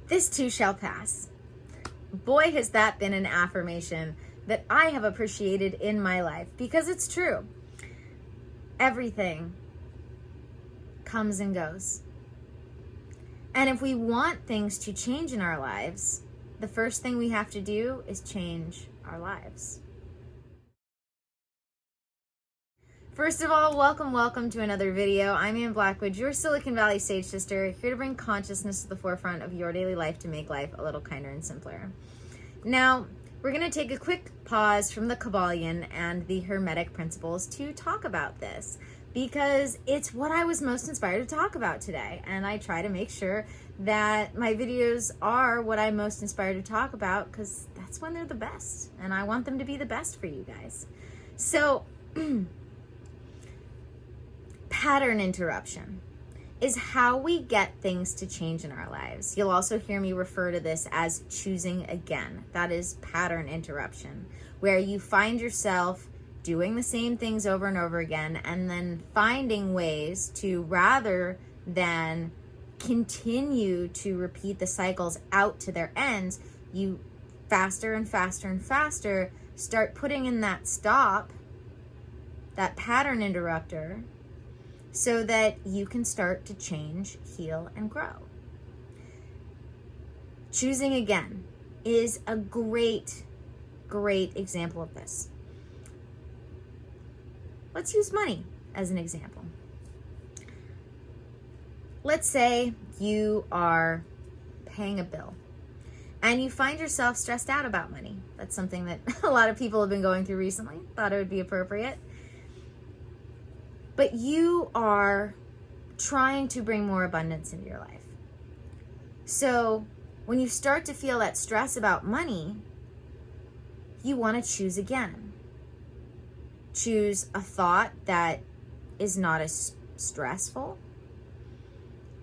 This too shall pass. Boy, has that been an affirmation that I have appreciated in my life, because it's true. Everything comes and goes. And if we want things to change in our lives, the first thing we have to do is change our lives. First of all, welcome to another video. I'm Ann Blackwood, your Silicon Valley Sage Sister, here to bring consciousness to the forefront of your daily life to make life a little kinder and simpler. Now, we're going to take a quick pause from the Kabbalion and the Hermetic principles to talk about this, because it's what I was most inspired to talk about today. And I try to make sure that my videos are what I'm most inspired to talk about, because that's when they're the best. And I want them to be the best for you guys. So, pattern interruption is how we get things to change in our lives. You'll also hear me refer to this as choosing again. That is pattern interruption, where you find yourself doing the same things over and over again, and then finding ways to, rather than continue to repeat the cycles out to their ends, you faster and faster and faster start putting in that stop, that pattern interrupter, so that you can start to change, heal, and grow. Choosing again is a great example of this. Let's use money as an example. Let's say you are paying a bill and you find yourself stressed out about money. That's something that a lot of people have been going through recently. Thought it would be appropriate. But you are trying to bring more abundance into your life. So when you start to feel that stress about money, you want to choose again. Choose a thought that is not as stressful.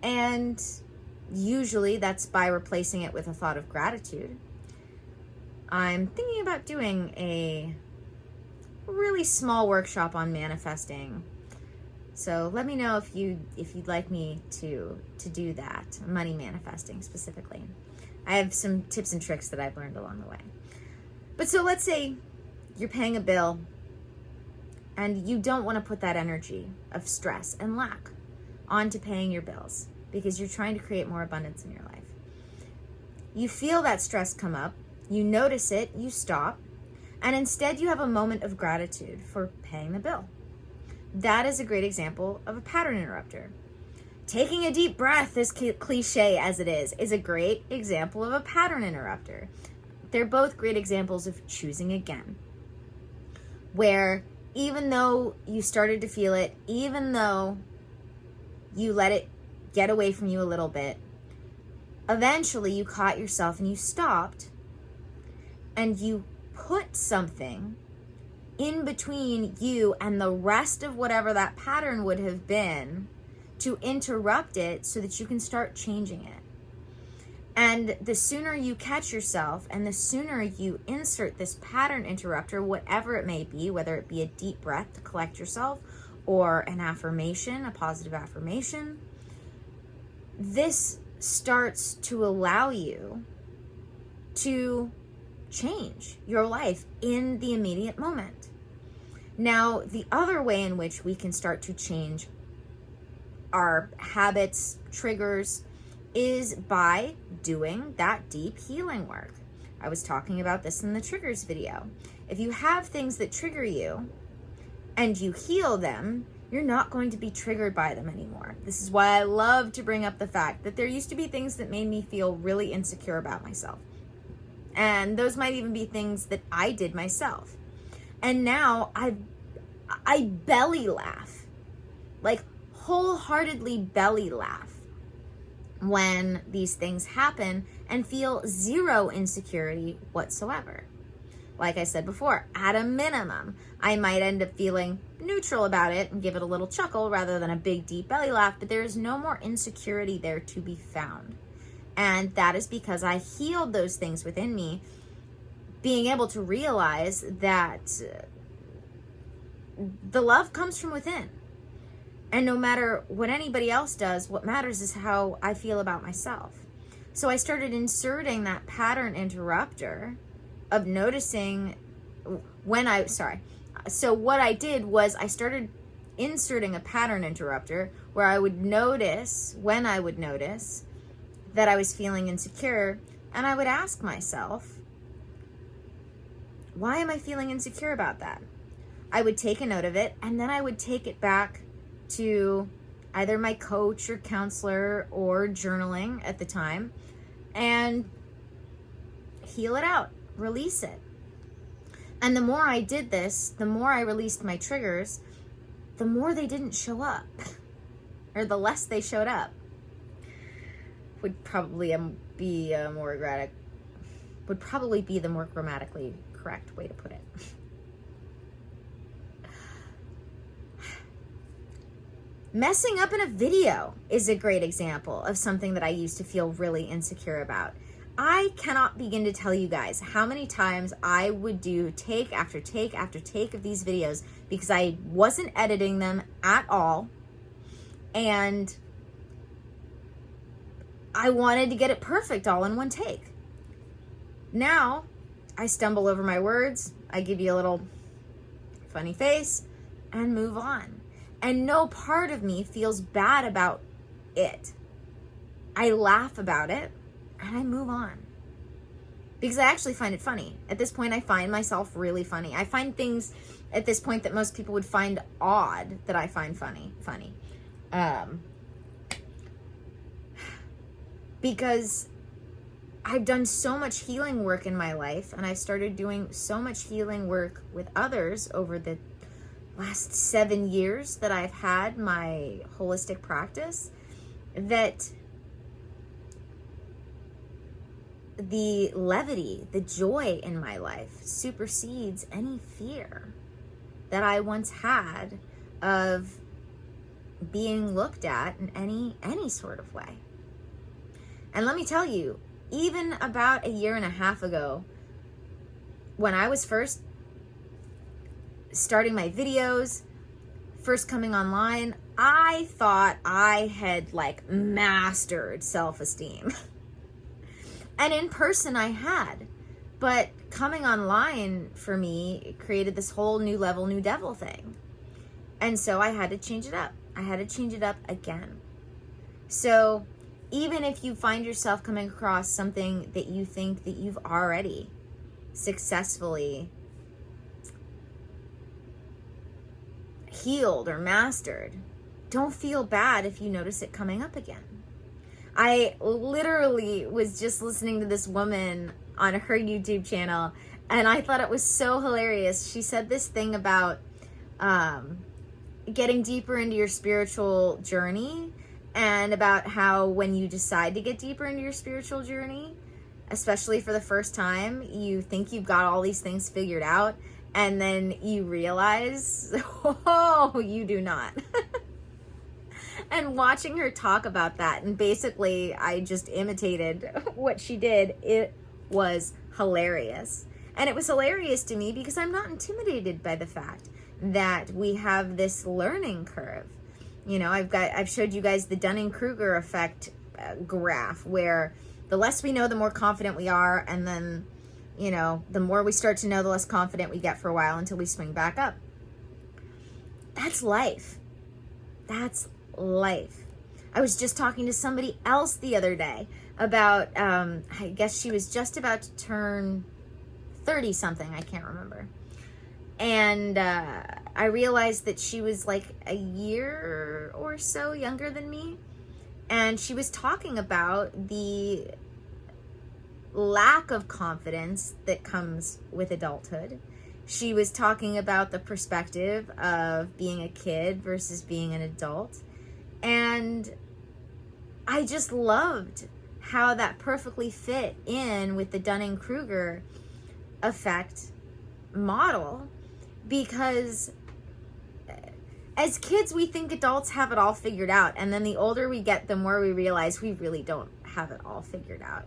And usually that's by replacing it with a thought of gratitude. I'm thinking about doing a really small workshop on manifesting. So let me know if you'd like me to do that, money manifesting specifically. I have some tips and tricks that I've learned along the way. But so let's say you're paying a bill and you don't want to put that energy of stress and lack onto paying your bills because you're trying to create more abundance in your life. You feel that stress come up, you notice it, you stop, and instead you have a moment of gratitude for paying the bill. That is a great example of a pattern interrupter. Taking a deep breath, as cliche as it is a great example of a pattern interrupter. They're both great examples of choosing again, where even though you started to feel it, even though you let it get away from you a little bit, eventually you caught yourself and you stopped and you put something in between you and the rest of whatever that pattern would have been to interrupt it so that you can start changing it. And the sooner you catch yourself and the sooner you insert this pattern interrupter, whatever it may be, whether it be a deep breath to collect yourself or an affirmation, a positive affirmation, this starts to allow you to change your life in the immediate moment. Now, the other way in which we can start to change our habits, triggers, is by doing that deep healing work. I was talking about this in the triggers video. If you have things that trigger you and you heal them, you're not going to be triggered by them anymore. This is why I love to bring up the fact that there used to be things that made me feel really insecure about myself. And those might even be things that I did myself. And now I belly laugh, like wholeheartedly belly laugh when these things happen and feel zero insecurity whatsoever. Like I said before, at a minimum, I might end up feeling neutral about it and give it a little chuckle rather than a big deep belly laugh, but there's no more insecurity there to be found. And that is because I healed those things within me, being able to realize that the love comes from within. And no matter what anybody else does, what matters is how I feel about myself. So I started inserting that pattern interrupter of noticing so what I did was I started inserting a pattern interrupter where I would notice when I would notice that I was feeling insecure, and I would ask myself, why am I feeling insecure about that? I would take a note of it, and then I would take it back to either my coach or counselor or journaling at the time and heal it out, release it. And the more I did this, the more I released my triggers, the more they didn't show up, or the less they showed up. Would probably be the more grammatically correct way to put it. Messing up in a video is a great example of something that I used to feel really insecure about. I cannot begin to tell you guys how many times I would do take after take after take of these videos because I wasn't editing them at all, and I wanted to get it perfect all in one take. Now, I stumble over my words, I give you a little funny face, and move on. And no part of me feels bad about it. I laugh about it, and I move on. Because I actually find it funny. At this point, I find myself really funny. I find things at this point that most people would find odd that I find funny. Because I've done so much healing work in my life, and I've started doing so much healing work with others over the last 7 years that I've had my holistic practice, that the levity, the joy in my life supersedes any fear that I once had of being looked at in any sort of way. And let me tell you, even about 1.5 years ago, when I was first starting my videos, first coming online, I thought I had mastered self-esteem. And in person I had, but coming online for me, it created this whole new level, new devil thing. And so I had to change it up. I had to change it up again. So even if you find yourself coming across something that you think that you've already successfully healed or mastered, don't feel bad if you notice it coming up again. I literally was just listening to this woman on her YouTube channel, and I thought it was so hilarious. She said this thing about getting deeper into your spiritual journey, and about how when you decide to get deeper into your spiritual journey, especially for the first time, you think you've got all these things figured out, and then you realize, oh, you do not. And watching her talk about that, and basically I just imitated what she did, it was hilarious. And it was hilarious to me because I'm not intimidated by the fact that we have this learning curve. You know, I've showed you guys the Dunning-Kruger effect graph, where the less we know, the more confident we are, and then, you know, the more we start to know, the less confident we get for a while until we swing back up. That's life. That's life. I was just talking to somebody else the other day about, I guess she was just about to turn 30 something, I can't remember. And I realized that she was like 1 year or so younger than me. And she was talking about the lack of confidence that comes with adulthood. She was talking about the perspective of being a kid versus being an adult. And I just loved how that perfectly fit in with the Dunning-Kruger effect model, because as kids, we think adults have it all figured out. And then the older we get, the more we realize we really don't have it all figured out.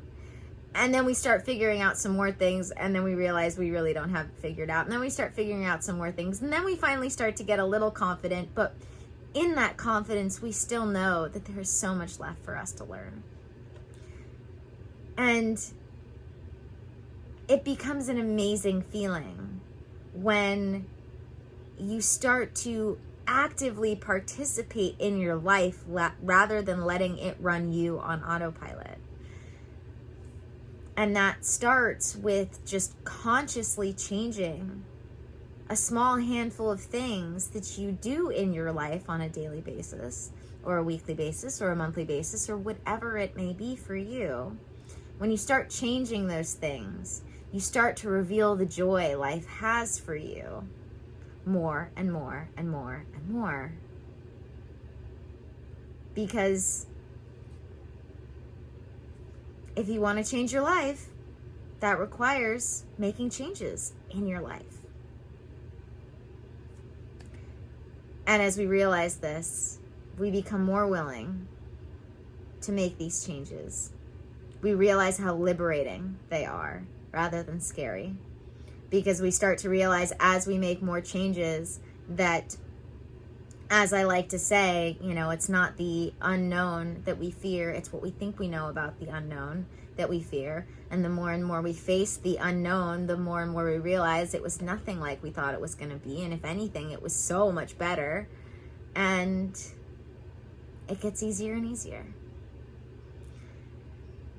And then we start figuring out some more things, and then we realize we really don't have it figured out. And then we start figuring out some more things, and then we finally start to get a little confident. But in that confidence, we still know that there is so much left for us to learn. And it becomes an amazing feeling when you start to actively participate in your life rather than letting it run you on autopilot. And that starts with just consciously changing a small handful of things that you do in your life on a daily basis, or a weekly basis, or a monthly basis, or whatever it may be for you. When you start changing those things, you start to reveal the joy life has for you more and more and more and more. Because if you want to change your life, that requires making changes in your life. And as we realize this, we become more willing to make these changes. We realize how liberating they are rather than scary, because we start to realize as we make more changes that, as I like to say, it's not the unknown that we fear, it's what we think we know about the unknown that we fear. And the more and more we face the unknown, the more and more we realize it was nothing like we thought it was going to be. And if anything, it was so much better. And it gets easier and easier.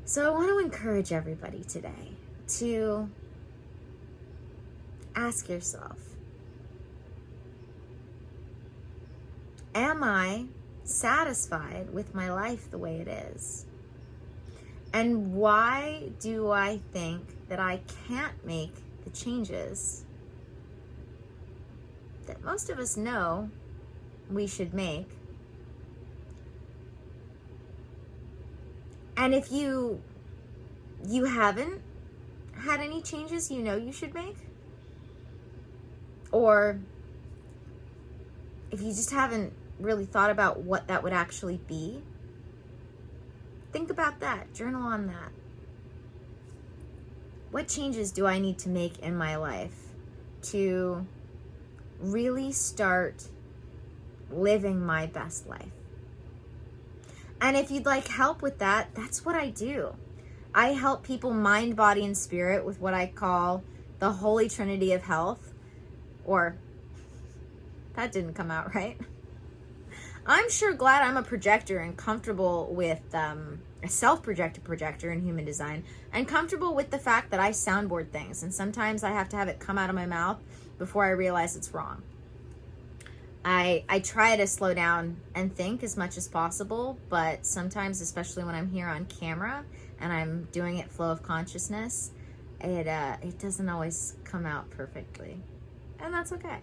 So I want to encourage everybody today to ask yourself, am I satisfied with my life the way it is? And why do I think that I can't make the changes that most of us know we should make? And if you haven't had any changes you should make, or if you just haven't really thought about what that would actually be, think about that. Journal on that. What changes do I need to make in my life to really start living my best life? And if you'd like help with that, that's what I do. I help people mind, body, and spirit with what I call the Holy Trinity of Health. Or, that didn't come out right. I'm sure glad I'm a projector and comfortable with a self-projected projector in human design, and comfortable with the fact that I soundboard things, and sometimes I have to have it come out of my mouth before I realize it's wrong. I try to slow down and think as much as possible, but sometimes, especially when I'm here on camera and I'm doing it flow of consciousness, it doesn't always come out perfectly, and that's okay.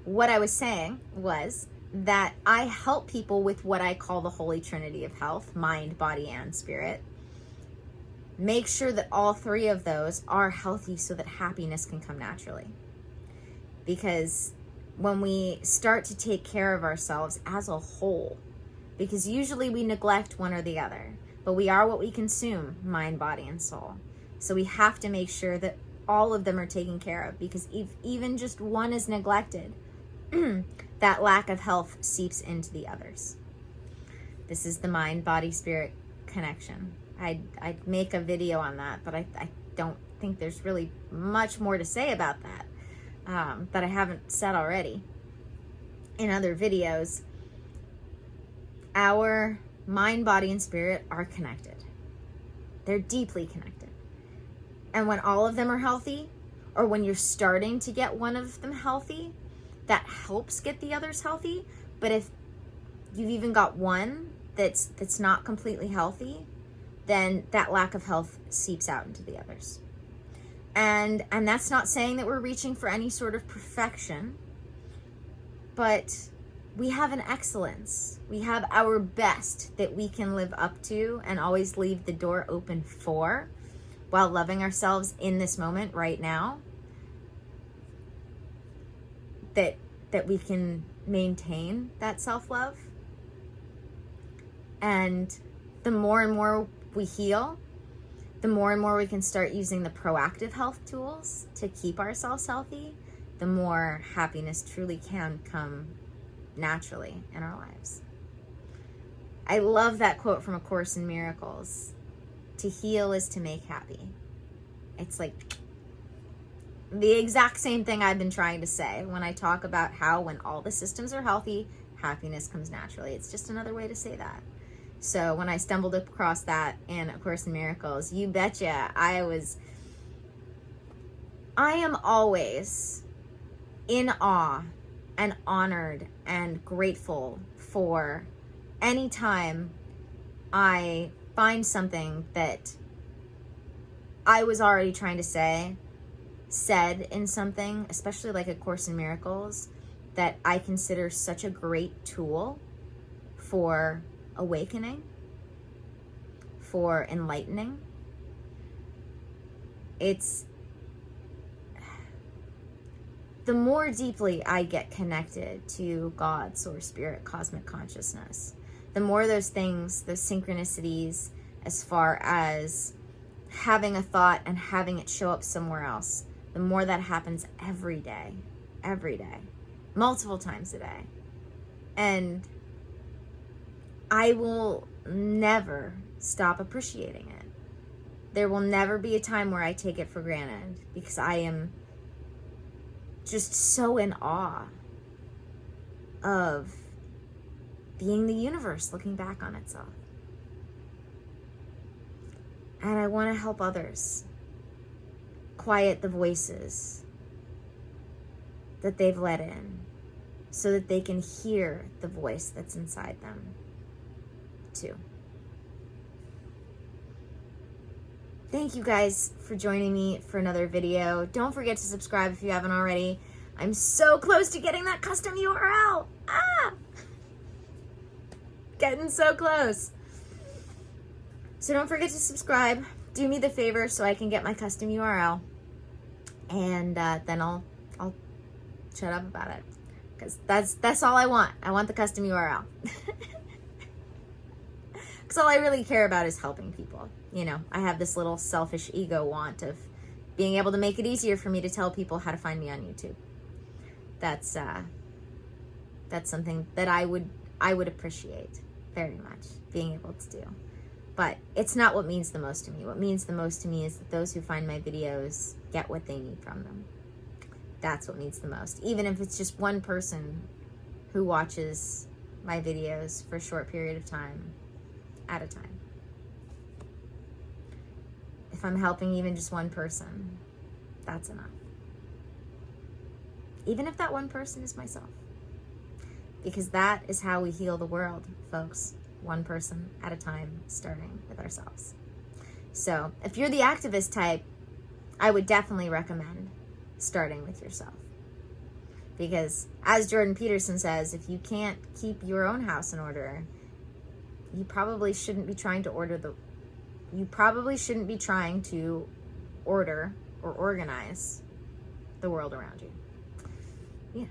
What I was saying was that I help people with what I call the Holy Trinity of Health: mind, body, and spirit. Make sure that all three of those are healthy so that happiness can come naturally. Because when we start to take care of ourselves as a whole, because usually we neglect one or the other, but we are what we consume, mind, body, and soul. So we have to make sure that all of them are taken care of, because if even just one is neglected, that lack of health seeps into the others. This is the mind, body, spirit connection. I'd make a video on that, but I don't think there's really much more to say about that I haven't said already in other videos. Our mind, body, and spirit are connected. They're deeply connected. And when all of them are healthy, or when you're starting to get one of them healthy, that helps get the others healthy. But if you've even got one that's not completely healthy, then that lack of health seeps out into the others. And that's not saying that we're reaching for any sort of perfection, but we have an excellence. We have our best that we can live up to and always leave the door open for, while loving ourselves in this moment right now, that we can maintain that self-love. And the more and more we heal, the more and more we can start using the proactive health tools to keep ourselves healthy, the more happiness truly can come naturally in our lives. I love that quote from A Course in Miracles. To heal is to make happy. It's like the exact same thing I've been trying to say when I talk about how when all the systems are healthy, happiness comes naturally. It's just another way to say that. So when I stumbled across that in A Course in Miracles, you betcha I am always in awe and honored and grateful for any time I find something that I was already trying to say, said in something, especially like A Course in Miracles, that I consider such a great tool for awakening, for enlightening. It's the more deeply I get connected to God, source, spirit, cosmic consciousness, the more those things, those synchronicities, as far as having a thought and having it show up somewhere else, the more that happens every day, multiple times a day. And I will never stop appreciating it. There will never be a time where I take it for granted, because I am just so in awe of being the universe looking back on itself. And I want to help others quiet the voices that they've let in, so that they can hear the voice that's inside them too. Thank you guys for joining me for another video. Don't forget to subscribe if you haven't already. I'm so close to getting that custom URL. Getting so close. So don't forget to subscribe. Do me the favor so I can get my custom URL. And then I'll shut up about it. Because that's all I want. I want the custom URL. Because all I really care about is helping people. You know, I have this little selfish ego want of being able to make it easier for me to tell people how to find me on YouTube. That's something that I would appreciate very much, being able to do. But it's not what means the most to me. What means the most to me is that those who find my videos get what they need from them. That's what means the most. Even if it's just one person who watches my videos for a short period of time at a time. If I'm helping even just one person, that's enough. Even if that one person is myself. Because that is how we heal the world, folks. One person at a time, starting with ourselves. So if you're the activist type, I would definitely recommend starting with yourself. Because as Jordan Peterson says, if you can't keep your own house in order, you probably shouldn't be trying to order or organize the world around you. Yeah.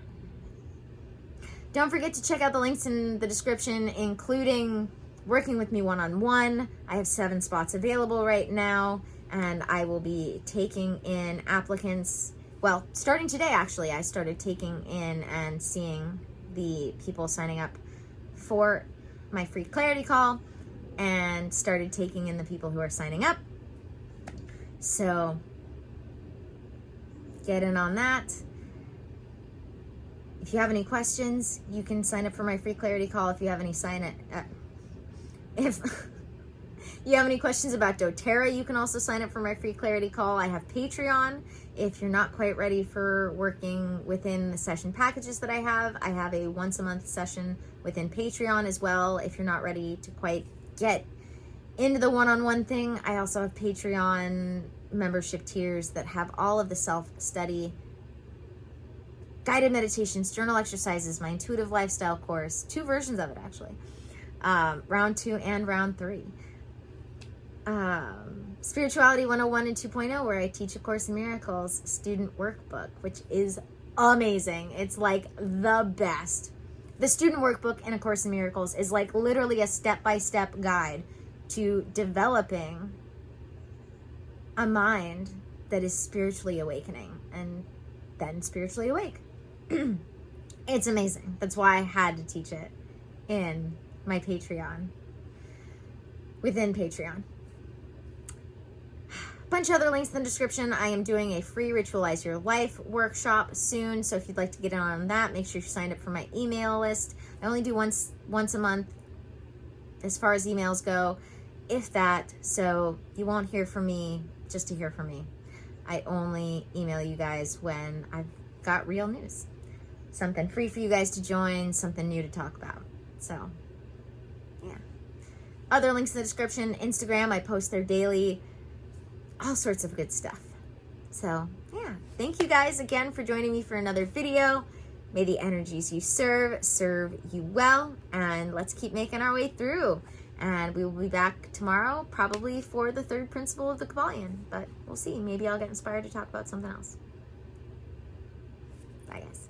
Don't forget to check out the links in the description, including working with me one-on-one. I have 7 spots available right now, and I will be taking in applicants. Well, starting today, actually, I started taking in and seeing the people signing up for my free clarity call, and started taking in the people who are signing up. So get in on that. If you have any questions, you can sign up for my free clarity call. If you have any if you have any questions about dōTERRA, you can also sign up for my free clarity call. I have Patreon. If you're not quite ready for working within the session packages that I have a once a month session within Patreon as well. If you're not ready to quite get into the one-on-one thing, I also have Patreon membership tiers that have all of the self-study, guided meditations, journal exercises, my intuitive lifestyle course, 2 versions of it actually, round 2 and round 3. Spirituality 101 and 2.0, where I teach A Course in Miracles student workbook, which is amazing. It's like the best. The student workbook in A Course in Miracles is like literally a step-by-step guide to developing a mind that is spiritually awakening and then spiritually awake. It's amazing. That's why I had to teach it in my Patreon within Patreon. Bunch of other links in the description. I am doing a free Ritualize Your Life workshop soon, so if you'd like to get in on that, make sure you sign up for my email list. I only do once a month as far as emails go, if that, so you won't hear from me just to hear from me. I only email you guys when I've got real news. Something free for you guys to join, something new to talk about. So, yeah. Other links in the description. Instagram, I post there daily. All sorts of good stuff. So, yeah. Thank you guys again for joining me for another video. May the energies you serve you well. And let's keep making our way through. And we will be back tomorrow, probably for the third principle of the Kabbalion. But we'll see. Maybe I'll get inspired to talk about something else. Bye, guys.